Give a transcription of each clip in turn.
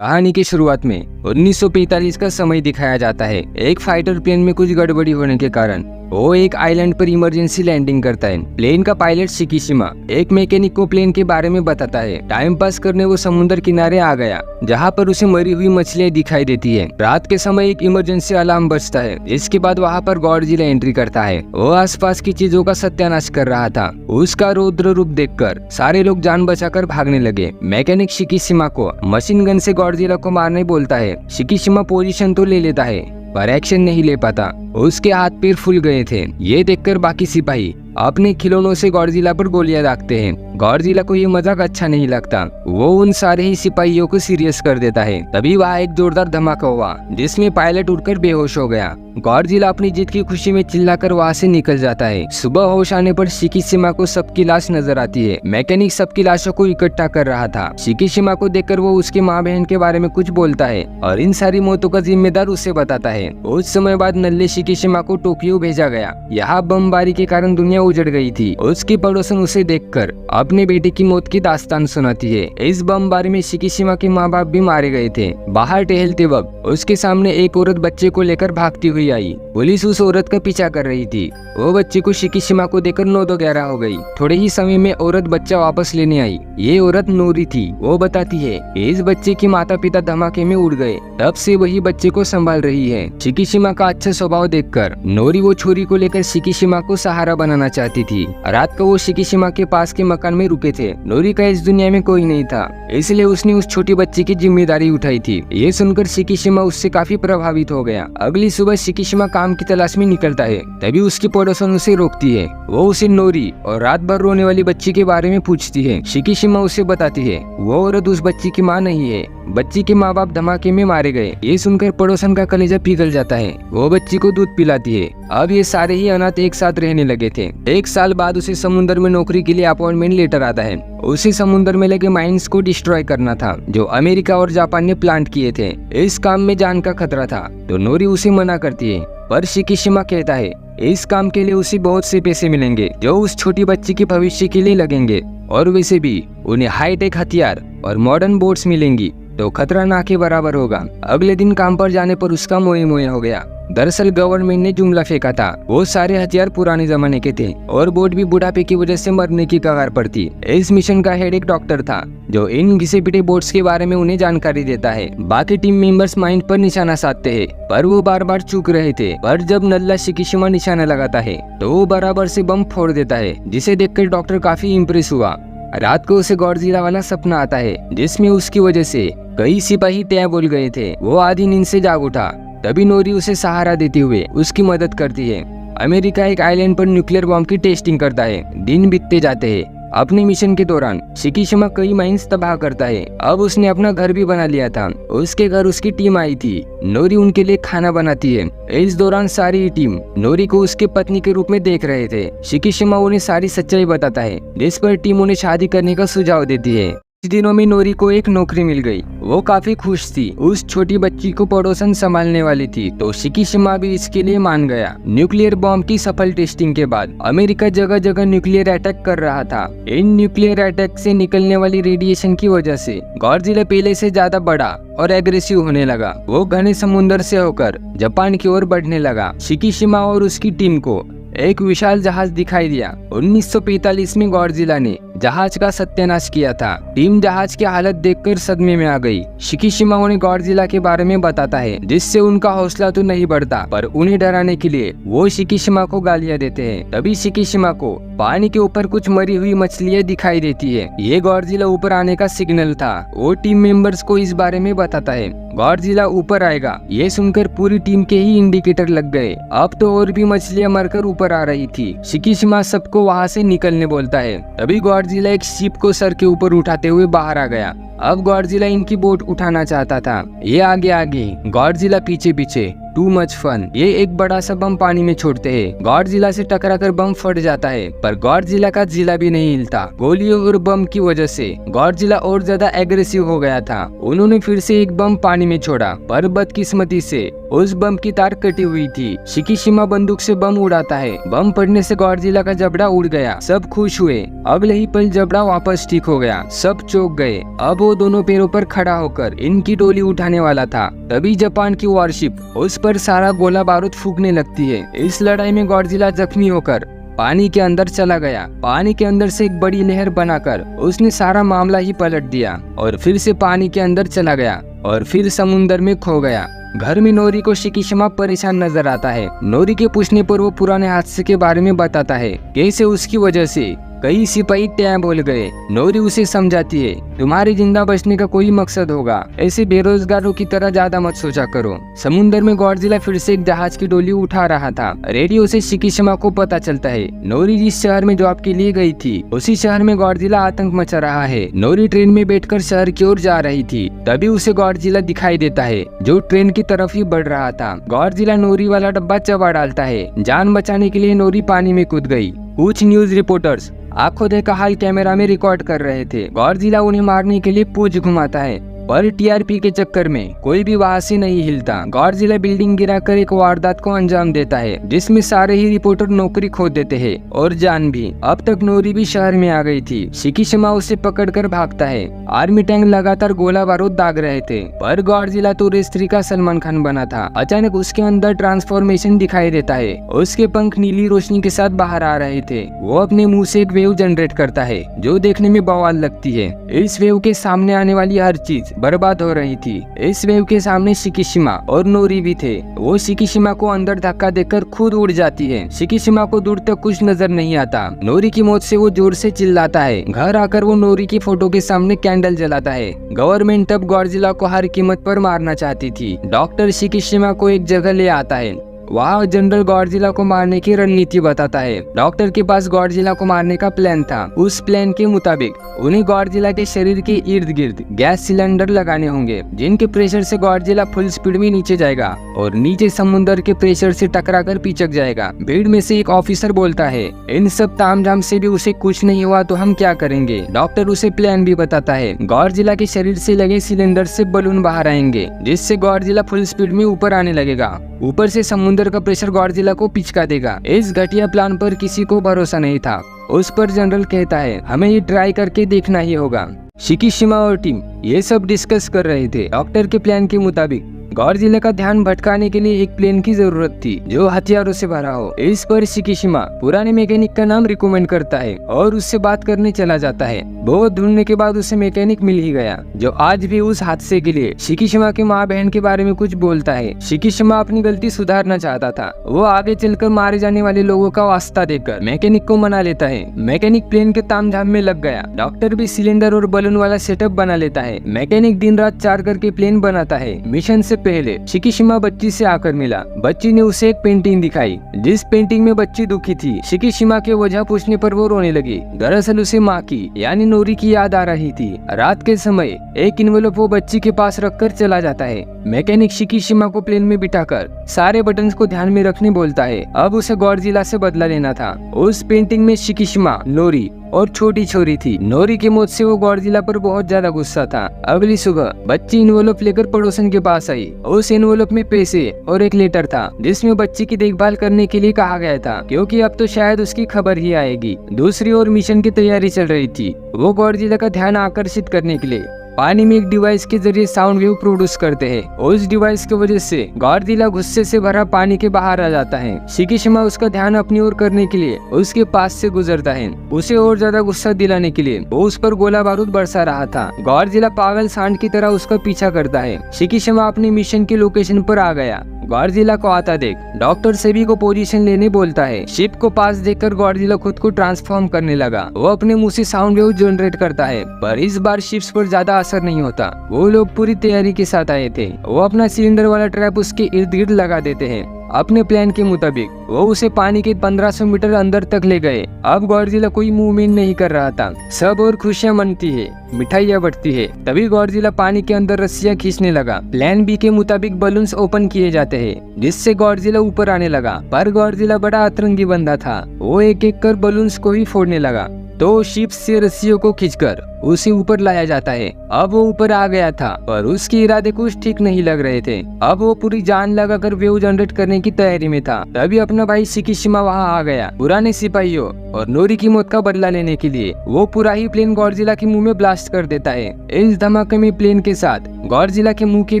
कहानी की शुरुआत में 1945 का समय दिखाया जाता है। एक फाइटर प्लेन में कुछ गड़बड़ी होने के कारण वो एक आइलैंड पर इमरजेंसी लैंडिंग करता है। प्लेन का पायलट शिकीशिमा एक मैकेनिक को प्लेन के बारे में बताता है। टाइम पास करने वो समुद्र किनारे आ गया, जहाँ पर उसे मरी हुई मछलियां दिखाई देती है। रात के समय एक इमरजेंसी अलार्म बजता है। इसके बाद वहाँ पर गॉडजिला एंट्री करता है। वो आसपास की चीजों का सत्यानाश कर रहा था। उसका रौद्र रूप देखकर सारे लोग जान बचाकर भागने लगे। मैकेनिक शिकीशिमा को मशीन गन से गॉडजिला को मारने बोलता है। शिकीशिमा पोजीशन तो ले लेता है पर एक्शन नहीं ले पाता। उसके हाथ पैर फूल गए थे। ये देखकर बाकी सिपाही अपने खिलौनों से गॉडजिला पर गोलियां दागते हैं। गॉडजिला को ये मजाक अच्छा नहीं लगता। वो उन सारे ही सिपाहियों को सीरियस कर देता है। तभी वहाँ एक जोरदार धमाका हुआ जिसमें पायलट उड़कर बेहोश हो गया। गॉडजिला अपनी जीत की खुशी में चिल्लाकर वहाँ से निकल जाता है। सुबह होश आने पर शिकीशिमा को सबकी लाश नजर आती है। मैकेनिक सबकी लाशों को इकट्ठा कर रहा था। शिकीशिमा को देखकर वो उसके माँ बहन के बारे में कुछ बोलता है और इन सारी मौतों का जिम्मेदार उसे बताता है। कुछ समय बाद नल्ले शिकीशिमा को टोक्यो भेजा गया। यहाँ बमबारी के कारण दुनिया उजड़ गई थी। उसकी पड़ोसन उसे देखकर अपने बेटे की मौत की दास्तान सुनाती है। इस बमबारी में शिकीशिमा के माँ बाप भी मारे गए थे। बाहर टहलते वक्त उसके सामने एक औरत बच्चे को लेकर भागती हुई आई। पुलिस उस औरत का पीछा कर रही थी। वो बच्चे को शिकीशिमा को देकर 9-11 हो गई। थोड़े ही समय में औरत बच्चा वापस लेने आई। ये औरत नोरी थी। वो बताती है इस बच्चे के माता पिता धमाके में उड़ गए, तब से वही बच्चे को संभाल रही है। शिकीशिमा का अच्छा स्वभाव देखकर नोरी वो छोरी को लेकर शिकीशिमा को सहारा बनाना चाहती थी। रात को वो शिकीशिमा के पास के मकान में रुके थे। नोरी का इस दुनिया में कोई नहीं था, इसलिए उसने उस छोटी बच्ची की जिम्मेदारी उठाई थी। ये सुनकर शिकीशिमा उससे काफी प्रभावित हो गया। अगली सुबह शिकीशिमा काम की तलाश में निकलता है। तभी उसकी पड़ोसन उसे रोकती है। वो उसे नोरी और रात भर रोने वाली बच्ची के बारे में पूछती है। शिकीशिमा उसे बताती है वो औरत उस बच्ची की माँ नहीं है। बच्ची के माँ बाप धमाके में मारे गए। ये सुनकर पड़ोसन का कलेजा पिघल जाता है। वो बच्ची को दूध पिलाती है। अब ये सारे ही अनाथ एक साथ रहने लगे थे। 1 साल बाद उसे समुद्र में नौकरी के लिए अपॉइंटमेंट लेटर आता है। उसे समुद्र में लगे माइंस को डिस्ट्रॉय करना था जो अमेरिका और जापान ने प्लांट किए थे। इस काम में जान का खतरा था तो नोरी उसे मना करती है, पर शिकीशिमा कहता है इस काम के लिए उसे बहुत से पैसे मिलेंगे जो उस छोटी बच्ची के भविष्य के लिए लगेंगे, और वैसे भी उन्हें हाईटेक हथियार और मॉडर्न बोट्स मिलेंगी तो खतरा ना के बराबर होगा। अगले दिन काम पर जाने पर उसका मोए मोए हो गया। दरअसल गवर्नमेंट ने जुमला फेंका था वो सारे हथियार पुराने जमाने के थे और बोट भी बुढ़ापे की वजह से मरने की कगार पर थी। इस मिशन का हेड एक डॉक्टर था जो इन घिसे पिटे बोट्स के बारे में उन्हें जानकारी देता है। बाकी टीम मेंबर्स माइंड पर निशाना साधते हैं पर वो बार बार चूक रहे थे। पर जब नल्ला शिकीशिमा निशाना लगाता है तो वो बराबर से बम फोड़ देता है, जिसे देखकर डॉक्टर काफी इम्प्रेस हुआ। रात को उसे गॉडजिला वाला सपना आता है जिसमें उसकी वजह से कई सिपाही तय बोल गए थे। वो आधी नींद से जाग उठा। तभी नोरी उसे सहारा देते हुए उसकी मदद करती है। अमेरिका एक आइलैंड पर न्यूक्लियर बम की टेस्टिंग करता है। दिन बीतते जाते हैं। अपने मिशन के दौरान शिकीशिमा कई माइंस तबाह करता है। अब उसने अपना घर भी बना लिया था। उसके घर उसकी टीम आई थी। नोरी उनके लिए खाना बनाती है। इस दौरान सारी टीम नोरी को उसके पत्नी के रूप में देख रहे थे। शिकीशिमा उन्हें सारी सच्चाई बताता है, जिस पर टीम उन्हें शादी करने का सुझाव देती है। कुछ दिनों में नोरी को एक नौकरी मिल गई। वो काफी खुश थी। उस छोटी बच्ची को पड़ोसन संभालने वाली थी तो शिकीशिमा भी इसके लिए मान गया। न्यूक्लियर बॉम्ब की सफल टेस्टिंग के बाद अमेरिका जगह जगह न्यूक्लियर अटैक कर रहा था। इन न्यूक्लियर अटैक से निकलने वाली रेडिएशन की वजह से गॉडजिला पहले से ज्यादा बड़ा और एग्रेसिव होने लगा। वो घने समुद्र से होकर जापान की ओर बढ़ने लगा। शिकीशिमा और उसकी टीम को एक विशाल जहाज दिखाई दिया। 1945 में गॉडजिला ने जहाज का सत्यानाश किया था। टीम जहाज की हालत देखकर सदमे में आ गई। शिकीशिमा उन्हें गॉडजिला के बारे में बताता है, जिससे उनका हौसला तो नहीं बढ़ता पर उन्हें डराने के लिए वो शिकीशिमा को गालियां देते हैं। तभी शिकीशिमा को पानी के ऊपर कुछ मरी हुई मछलियां दिखाई देती है। ये गॉडजिला ऊपर आने का सिग्नल था। वो टीम मेंबर्स को इस बारे में बताता है। गॉडजिला ऊपर आएगा। ये सुनकर पूरी टीम के ही इंडिकेटर लग गए। अब तो और भी मछलियां मरकर ऊपर आ रही थी। शिकीशिमा सबको वहाँ से निकलने बोलता है। तभी गॉडजिला एक शिप को सर के ऊपर उठाते हुए बाहर आ गया। अब गॉडजिला इनकी बोट उठाना चाहता था। ये आगे आगे, गॉडजिला पीछे पीछे। Too much fun. ये एक बड़ा सा बम पानी में छोड़ते हैं। गॉडजिला से टकराकर बम फट जाता है, पर गॉडजिला का जिला भी नहीं हिलता। गोलियों और बम की वजह से गॉडजिला और ज्यादा एग्रेसिव हो गया था। उन्होंने फिर से एक बम पानी में छोड़ा, पर बदकिस्मती से उस बम की तार कटी हुई थी। शिकीशिमा बंदूक से बम उड़ाता है। बम पड़ने से गॉडजिला का जबड़ा उड़ गया। सब खुश हुए। अगले ही पल जबड़ा वापस ठीक हो गया। सब चौंक गए। अब वो दोनों पैरों पर खड़ा होकर इनकी टोली उठाने वाला था। तभी जापान की वॉरशिप उस पर सारा गोला बारूद फूकने लगती है। इस लड़ाई में गॉडजिला जख्मी होकर पानी के अंदर चला गया। पानी के अंदर से एक बड़ी लहर बनाकर उसने सारा मामला ही पलट दिया और फिर से पानी के अंदर चला गया और फिर समुंदर में खो गया। घर में नोरी को शिकीशिमा परेशान नजर आता है। नोरी के पूछने पर वो पुराने हादसे के बारे में बताता है, कैसे उसकी वजह से कई सिपाही टैं बोल गए। नोरी उसे समझाती है, तुम्हारे जिंदा बचने का कोई मकसद होगा, ऐसे बेरोजगारों की तरह ज्यादा मत सोचा करो। समुंदर में गॉडजिला फिर से एक जहाज की डोली उठा रहा था। रेडियो से शिकीशिमा को पता चलता है नोरी जिस शहर में जॉब के लिए गई थी उसी शहर में गॉडजिला आतंक मचा रहा है। नोरी ट्रेन में बैठकर शहर की ओर जा रही थी। तभी उसे गॉडजिला दिखाई देता है जो ट्रेन की तरफ ही बढ़ रहा था। गॉडजिला नोरी वाला डब्बा चबा डालता है। जान बचाने के लिए नोरी पानी में कूद गई। कुछ न्यूज रिपोर्टर्स आंखों देखा हाल कैमरा में रिकॉर्ड कर रहे थे। गॉडजिला उन्हें मारने के लिए पूंछ घुमाता है, पर टीआरपी के चक्कर में कोई भी वहां से नहीं हिलता। गॉडजिला बिल्डिंग गिराकर एक वारदात को अंजाम देता है जिसमें सारे ही रिपोर्टर नौकरी खो देते हैं और जान भी। अब तक नोरी भी शहर में आ गई थी। शिकीशिमा उसे पकड़कर भागता है। आर्मी टैंक लगातार गोला बारूद दाग रहे थे, पर गॉडजिला तो रेस्त्री का सलमान खान बना था। अचानक उसके अंदर ट्रांसफॉर्मेशन दिखाई देता है। उसके पंख नीली रोशनी के साथ बाहर आ रहे थे। वो अपने मुंह से एक वेव जनरेट करता है जो देखने में बवाल लगती है। इस वेव के सामने आने वाली हर चीज बर्बाद हो रही थी। इस वेव के सामने शिकीशिमा और नोरी भी थे। वो शिकीशिमा को अंदर धक्का देकर खुद उड़ जाती है। शिकीशिमा को दूर तक कुछ नजर नहीं आता। नोरी की मौत से वो जोर से चिल्लाता है। घर आकर वो नोरी की फोटो के सामने कैंडल जलाता है। गवर्नमेंट तब गॉडजिला को हर कीमत पर मारना चाहती थी। डॉक्टर शिकीशिमा को एक जगह ले आता है। वहाँ जनरल गॉडजिला को मारने की रणनीति बताता है। डॉक्टर के पास गॉडजिला को मारने का प्लान था। उस प्लान के मुताबिक उन्हें गॉडजिला के शरीर के इर्द गिर्द गैस सिलेंडर लगाने होंगे जिनके प्रेशर से गॉडजिला फुल स्पीड में नीचे जाएगा और नीचे समुद्र के प्रेशर से टकराकर पिचक जाएगा। भीड़ में से एक ऑफिसर बोलता है, इन सब तामझाम से भी उसे कुछ नहीं हुआ तो हम क्या करेंगे। डॉक्टर उसे प्लान भी बताता है। गॉडजिला के शरीर से लगे सिलेंडर से बलून बाहर आएंगे जिससे गॉडजिला फुल स्पीड में ऊपर आने लगेगा। ऊपर से समुद्र का प्रेशर गॉडजिला को पिचका देगा। इस घटिया प्लान पर किसी को भरोसा नहीं था। उस पर जनरल कहता है, हमें ये ट्राई करके देखना ही होगा। शिकीशिमा और टीम ये सब डिस्कस कर रहे थे। डॉक्टर के प्लान के मुताबिक गॉडजिला का ध्यान भटकाने के लिए एक प्लेन की जरूरत थी जो हथियारों से भरा हो। इस पर शिकीशिमा पुराने मैकेनिक का नाम रिकमेंड करता है और उससे बात करने चला जाता है। बहुत ढूंढने के बाद उसे मैकेनिक मिल ही गया जो आज भी उस हादसे के लिए शिकीशिमा के माँ बहन के बारे में कुछ बोलता है। शिकीशिमा अपनी गलती सुधारना चाहता था। वो आगे चलकर मारे जाने वाले लोगों का वास्ता देकर मैकेनिक को मना लेता है। मैकेनिक प्लेन के तामझाम में लग गया। डॉक्टर भी सिलेंडर और बलून वाला सेटअप बना लेता है। मैकेनिक दिन रात 4 करके प्लेन बनाता है। मिशन से पहले शिकीशिमा बच्ची से आकर मिला। बच्ची ने उसे एक पेंटिंग दिखाई जिस पेंटिंग में बच्ची दुखी थी। शिकीशिमा के वजह पूछने पर वो रोने लगी। दरअसल उसे माँ की यानी नोरी की याद आ रही थी। रात के समय एक इन्वेलप वो बच्ची के पास रखकर चला जाता है। मैकेनिक शिकीशिमा को प्लेन में बिठाकर सारे बटन्स को ध्यान में रखने बोलता है। अब उसे गॉडजिला से बदला लेना था। उस पेंटिंग में शिकीशिमा, नोरी और छोटी छोरी थी। नोरी की मौत से वो गॉडजिला पर बहुत ज्यादा गुस्सा था। अगली सुबह बच्ची इन्वेलप लेकर पड़ोसन के पास आई। उस इन्वेलप में पैसे और एक लेटर था जिसमें बच्ची की देखभाल करने के लिए कहा गया था क्योंकि अब तो शायद उसकी खबर ही आएगी। दूसरी ओर मिशन की तैयारी चल रही थी। वो गॉडजिला का ध्यान आकर्षित करने के लिए पानी में एक डिवाइस के जरिए साउंड वेव प्रोड्यूस करते हैं। उस डिवाइस की वजह से गॉडजिला गुस्से से भरा पानी के बाहर आ जाता है। शिकीशिमा उसका ध्यान अपनी ओर करने के लिए उसके पास से गुजरता है। उसे और ज्यादा गुस्सा दिलाने के लिए वो उस पर गोला बारूद बरसा रहा था। गॉडजिला पागल सांड की तरह उसका पीछा करता है। शिकीशिमा अपने मिशन की लोकेशन पर आ गया। गॉडजिला को आता देख डॉक्टर सेबी को पोजीशन लेने बोलता है। शिप को पास देखकर गॉडजिला खुद को ट्रांसफॉर्म करने लगा। वो अपने मुंह से साउंड वेव जनरेट करता है, पर इस बार शिप्स पर ज्यादा असर नहीं होता। वो लोग पूरी तैयारी के साथ आए थे। वो अपना सिलेंडर वाला ट्रैप उसके इर्द गिर्द लगा देते हैं। अपने प्लान के मुताबिक वो उसे पानी के 1500 मीटर अंदर तक ले गए। अब गॉडजिला कोई मूवमेंट नहीं कर रहा था। सब और खुशियां मनती है, मिठाइयाँ बढ़ती है। तभी गॉडजिला पानी के अंदर रस्सियां खींचने लगा। प्लान बी के मुताबिक बलून्स ओपन किए जाते हैं, जिससे गॉडजिला ऊपर आने लगा। पर गॉडजिला बड़ा अतरंगी बंदा था, वो एक एक कर बलून्स को ही फोड़ने लगा। तो शिप से रस्सियों को खींचकर उसे ऊपर लाया जाता है। अब वो ऊपर आ गया था, पर उसके इरादे कुछ ठीक नहीं लग रहे थे। अब वो पूरी जान लगाकर वेव जनरेट करने की तैयारी में था। तभी अपना भाई शिकीशिमा वहाँ आ गया, पुराने सिपाहियों और नोरी की मौत का बदला लेने के लिए। वो पूरा ही प्लेन गॉडजिला के मुंह में ब्लास्ट कर देता है। इस धमाके में प्लेन के साथ गॉडजिला के मुंह के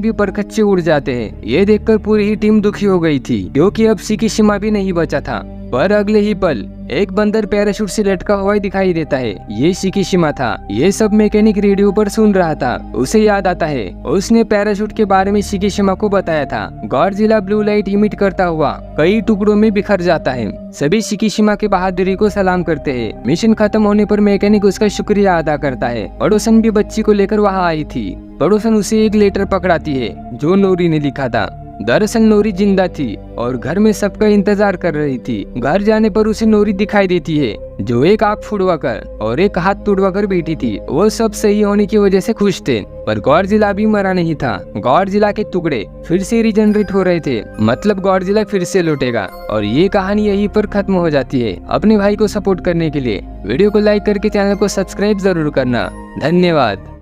भी परखच्चे उड़ जाते हैं। ये देखकर पूरी ही टीम दुखी हो गई थी, क्योंकि अब शिकीशिमा भी नहीं बचा था। पर अगले ही पल एक बंदर पैराशूट से लटका हुआ दिखाई देता है। ये शिकीशिमा था। ये सब मैकेनिक रेडियो पर सुन रहा था। उसे याद आता है उसने पैराशूट के बारे में शिकीशिमा को बताया था। गॉडजिला ब्लू लाइट इमिट करता हुआ कई टुकड़ों में बिखर जाता है। सभी शिकीशिमा के बहादुरी को सलाम करते हैं। मिशन खत्म होने पर मैकेनिक उसका शुक्रिया अदा करता है। पड़ोसन भी बच्ची को लेकर वहाँ आई थी। पड़ोसन उसे एक लेटर पकड़ाती है जो नोरी ने लिखा था। दरअसल नोरी जिंदा थी और घर में सबका इंतजार कर रही थी। घर जाने पर उसे नोरी दिखाई देती है, जो एक आंख फुड़वाकर और एक हाथ तोड़वाकर बैठी थी। वो सब सही होने की वजह से खुश थे, पर गॉडजिला भी मरा नहीं था। गॉडजिला के टुकड़े फिर से रिजनरेट हो रहे थे, मतलब गॉडजिला फिर से लौटेगा। और ये कहानी यहीं पर खत्म हो जाती है। अपने भाई को सपोर्ट करने के लिए वीडियो को लाइक करके चैनल को सब्सक्राइब जरूर करना। धन्यवाद।